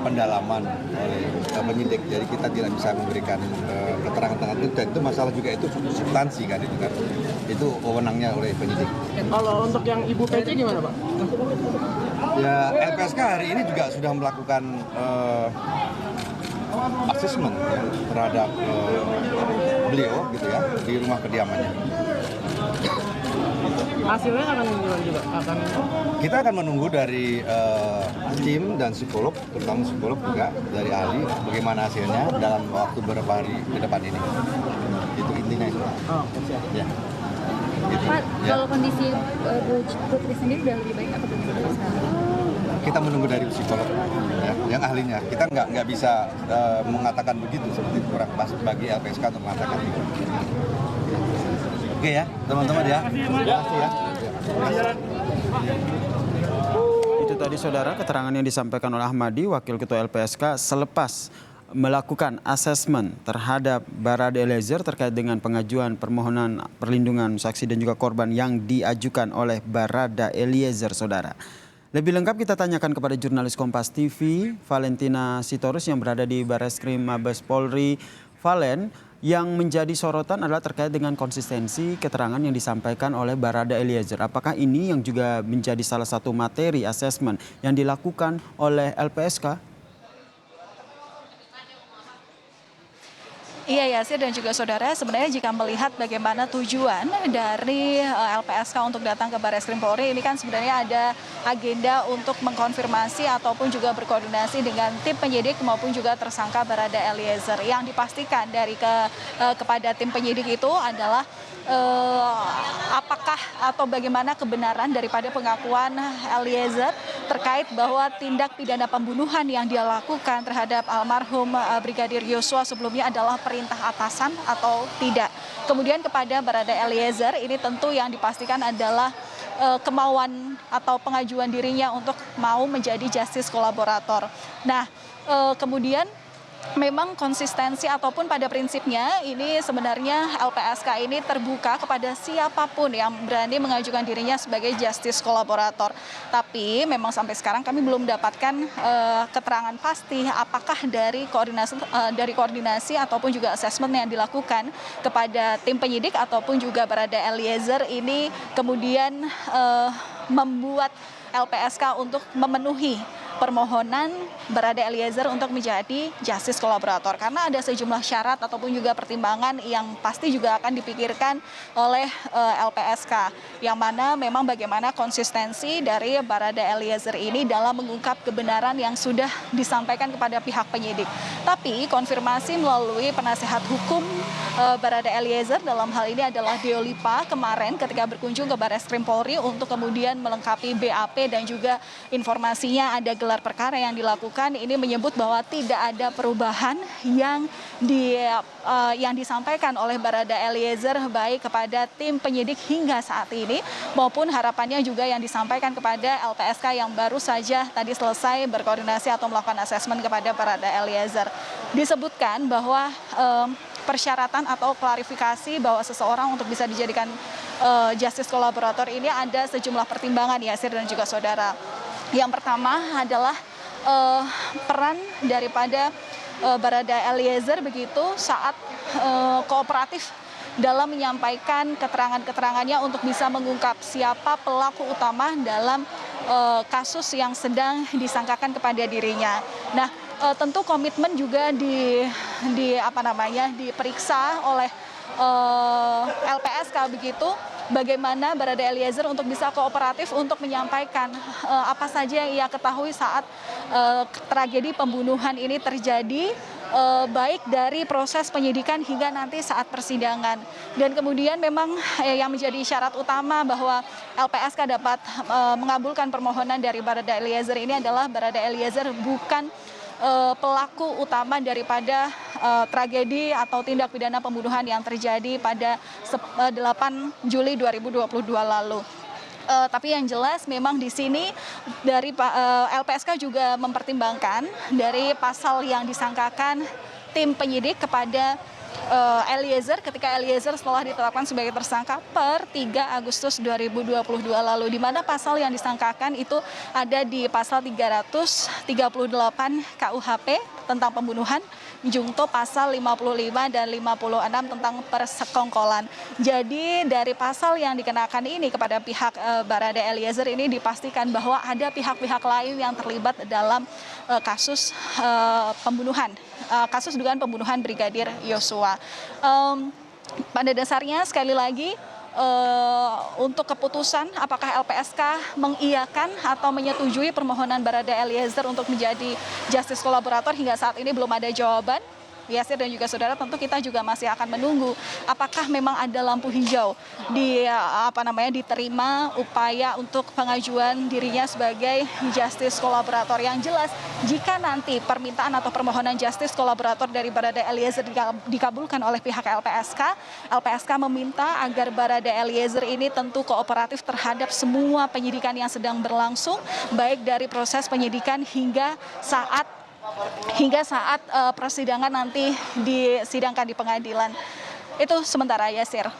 pendalaman oleh penyidik. Jadi kita tidak bisa memberikan keterangan tentang itu. Dan itu masalah juga itu substansi kan itu kan. Itu wewenangnya oleh penyidik. Kalau untuk yang Ibu PC gimana Pak? Ya LPSK hari ini juga sudah melakukan asesmen ya, terhadap beliau gitu ya di rumah kediamannya. Hasilnya akan gimana juga? Kita akan menunggu dari tim dan psikolog, terutama psikolog juga dari ahli, bagaimana hasilnya dalam waktu beberapa hari ke depan ini. Itu intinya itu. Oh, siap. Ya. Gitu. Pak, Ya. kalau kondisi Bu Putri sendiri udah lebih baik apa bagaimana sekarang? Kita menunggu dari psikolog ya, yang ahlinya. Kita nggak bisa mengatakan begitu seperti kurang pas bagi LPSK untuk mengatakan itu. Oke ya, teman-teman ya. Terima kasih ya. Itu tadi saudara keterangan yang disampaikan oleh Ahmadi, Wakil Ketua LPSK, selepas melakukan asesmen terhadap Barada Eliezer terkait dengan pengajuan permohonan perlindungan saksi dan juga korban yang diajukan oleh Barada Eliezer, saudara. Lebih lengkap kita tanyakan kepada jurnalis Kompas TV, Valentina Sitorus yang berada di Barreskrim Mabes Polri. Valen, yang menjadi sorotan adalah terkait dengan konsistensi keterangan yang disampaikan oleh Barada Eliezer. Apakah ini yang juga menjadi salah satu materi asesmen yang dilakukan oleh LPSK? Iya Yasir dan juga saudara, sebenarnya jika melihat bagaimana tujuan dari LPSK untuk datang ke Barreskrim Polri, ini kan sebenarnya ada agenda untuk mengkonfirmasi ataupun juga berkoordinasi dengan tim penyidik maupun juga tersangka Barada Eliezer. Yang dipastikan dari kepada tim penyidik itu adalah apakah atau bagaimana kebenaran daripada pengakuan Eliezer terkait bahwa tindak pidana pembunuhan yang dia lakukan terhadap almarhum Brigadir Yosua sebelumnya adalah perintah atasan atau tidak. Kemudian kepada Barada Eliezer ini tentu yang dipastikan adalah kemauan atau pengajuan dirinya untuk mau menjadi justice kolaborator. Nah, kemudian memang konsistensi ataupun pada prinsipnya ini sebenarnya LPSK ini terbuka kepada siapapun yang berani mengajukan dirinya sebagai justice kolaborator. Tapi memang sampai sekarang kami belum mendapatkan keterangan pasti apakah dari koordinasi ataupun juga asesmen yang dilakukan kepada tim penyidik ataupun juga Barada Eliezer ini kemudian membuat LPSK untuk memenuhi permohonan Barada Eliezer untuk menjadi justice kolaborator, karena ada sejumlah syarat ataupun juga pertimbangan yang pasti juga akan dipikirkan oleh LPSK, yang mana memang bagaimana konsistensi dari Barada Eliezer ini dalam mengungkap kebenaran yang sudah disampaikan kepada pihak penyidik. Tapi konfirmasi melalui penasehat hukum Barada Eliezer dalam hal ini adalah Deolipa kemarin ketika berkunjung ke Barreskrim Polri untuk kemudian melengkapi BAP dan juga informasinya ada gelar perkara yang dilakukan, ini menyebut bahwa tidak ada perubahan yang disampaikan oleh Barada Eliezer baik kepada tim penyidik hingga saat ini maupun harapannya juga yang disampaikan kepada LPSK yang baru saja tadi selesai berkoordinasi atau melakukan asesmen kepada Barada Eliezer. Disebutkan bahwa persyaratan atau klarifikasi bahwa seseorang untuk bisa dijadikan justice kolaborator ini ada sejumlah pertimbangan Yasir dan juga saudara. Yang pertama adalah peran daripada Barada Eliezer begitu saat kooperatif dalam menyampaikan keterangan-keterangannya untuk bisa mengungkap siapa pelaku utama dalam kasus yang sedang disangkakan kepada dirinya. Nah, tentu komitmen juga diperiksa oleh LPSK begitu. Bagaimana Barada Eliezer untuk bisa kooperatif untuk menyampaikan apa saja yang ia ketahui saat tragedi pembunuhan ini terjadi, baik dari proses penyidikan hingga nanti saat persidangan. Dan kemudian memang yang menjadi syarat utama bahwa LPSK dapat mengabulkan permohonan dari Barada Eliezer ini adalah Barada Eliezer bukan pelaku utama daripada tragedi atau tindak pidana pembunuhan yang terjadi pada 8 Juli 2022 lalu. Tapi yang jelas memang di sini dari LPSK juga mempertimbangkan dari pasal yang disangkakan tim penyidik kepada Eliezer ketika Eliezer setelah ditetapkan sebagai tersangka per 3 Agustus 2022 lalu, di mana pasal yang disangkakan itu ada di pasal 338 KUHP tentang pembunuhan, junto pasal 55 dan 56 tentang persekongkolan. Jadi dari pasal yang dikenakan ini kepada pihak Barada Eliezer ini dipastikan bahwa ada pihak-pihak lain yang terlibat dalam kasus pembunuhan, kasus dugaan pembunuhan Brigadir Yosua. Pada dasarnya sekali lagi untuk keputusan apakah LPSK mengiyakan atau menyetujui permohonan Barada Eliezer untuk menjadi justice kolaborator hingga saat ini belum ada jawaban. Yasir dan juga saudara, tentu kita juga masih akan menunggu apakah memang ada lampu hijau diterima upaya untuk pengajuan dirinya sebagai justice kolaborator. Yang jelas jika nanti permintaan atau permohonan justice kolaborator dari Barada Eliezer dikabulkan oleh pihak LPSK meminta agar Barada Eliezer ini tentu kooperatif terhadap semua penyidikan yang sedang berlangsung, baik dari proses penyidikan hingga saat persidangan nanti disidangkan di pengadilan. Itu sementara, Yasir.